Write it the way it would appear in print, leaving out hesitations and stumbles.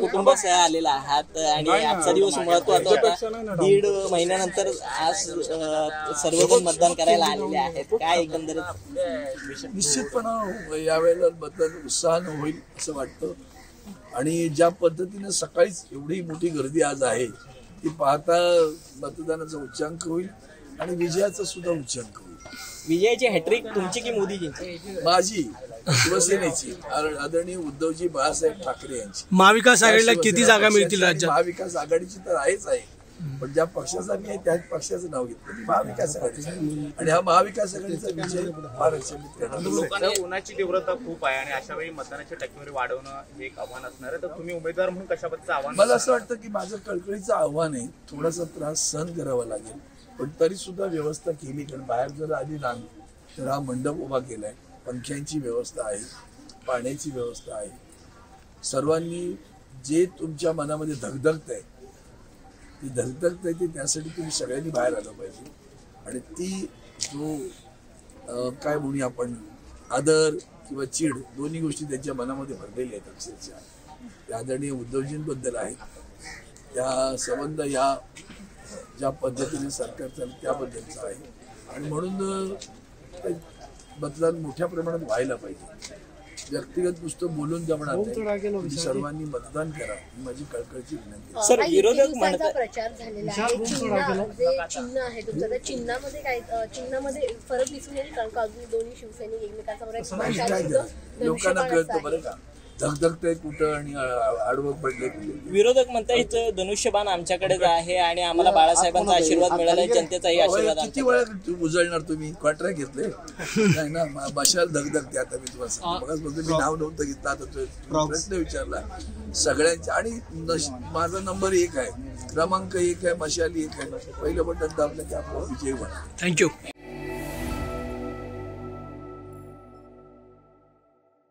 कुटुंबासह आलेला आहात आणि आजचा दिवस महत्त्वाचा होता. 1.5 महिन्यानंतर आज सर्वजण मतदान करायला आलेले आहेत. काय एकंदरीत निश्चितपणे यावेळेला मतदान उत्साहानं होईल असं वाटतं. आणि ज्या पद्धतीनं सकाळीच एवढी मोठी गर्दी आज आहे ती पाहता मतदानाचा उच्चांक होईल आणि विजयाचा सुद्धा उच्चांक होईल. विजयाची हॅट्रिक तुमची की मोदीजींची? माझी, शिवसेनेची, आदरणीय उद्धवजी बाळासाहेब ठाकरे यांची. महाविकास आघाडीला किती जागा मिळतील राज्यात? महाविकास आघाडीची तर आहेच आहे, पण ज्या पक्षाचा मी आहे त्याच पक्षाचं नाव घेतलं, महाविकास आघाडी. आणि हा महाविकास आघाडीचा विजय फार अचंबित करणार. उन्हाची तीव्रता खूप आहे आणि अशा वेळी मतदानाची टक्केवारी वाढवणं हे एक आव्हान असणार आहे. तर तुम्ही उमेदवार म्हणून कशाबद्दलचं आव्हान? मला असं वाटतं की माझं कळकळीचं आव्हान आहे. थोडासा त्रास सहन करावा लागेल, पण तरी सुद्धा व्यवस्था केली. कारण बाहेर जर आली रांग तर हा मंडप उभा केलाय, पंख्यांची व्यवस्था आहे, पाण्याची व्यवस्था आहे. सर्वांनी जे तुमच्या मनामध्ये धगधगत आहे ती धगधगत आहे ती त्यासाठी तुम्ही सगळ्यांनी बाहेर आलं पाहिजे. आणि ती जो काय म्हणूया आपण आदर किंवा चीड दोन्ही गोष्टी त्यांच्या मनामध्ये भरलेल्या आहेत अक्षरशः. त्या आदरणीय उद्धवजींबद्दल आहेत, त्या संबंध या ज्या पद्धतीने सरकार चालतं त्याबद्दलचं आहे. आणि म्हणून मतदान मोठ्या प्रमाणात व्हायला पाहिजे. व्यक्तिगत नुसतं बोलून जमणार नाही, सर्वांनी मतदान करा ही माझी कळकळीची विनंती आहे. सर, विरोधक म्हणतात प्रचार झालेला आहे. जे चिन्ह आहे तुमचं त्या चिन्हामध्ये काय चिन्हामध्ये फरक दिसून येईल कारण का अजून दोन्ही शिवसैनिक एकमेकांसमोर लोकांना कळतं बरं का धगधगतंय कुठं आणि आडवं पडलंय. विरोधक म्हणतात धनुष्यबाण आमच्याकडेच आहे आणि आम्हाला बाळासाहेबांचा आशीर्वाद मिळाला, जनतेचाही आशीर्वाद. किती वेळा उजळणार तुम्ही? कॉन्ट्रॅक्ट घेतले नाही ना, मशाल धगधगते. आता मी तुम्हाला सांगतो, मी नाव नव्हतं घेतलं, आता प्रश्न विचारला सगळ्यांच्या. आणि माझा नंबर 1 आहे, क्रमांक 1 आहे, मशाल 1 आहे. पहिलं बटन दाबलं की आपला विजय होणार. थँक्यू.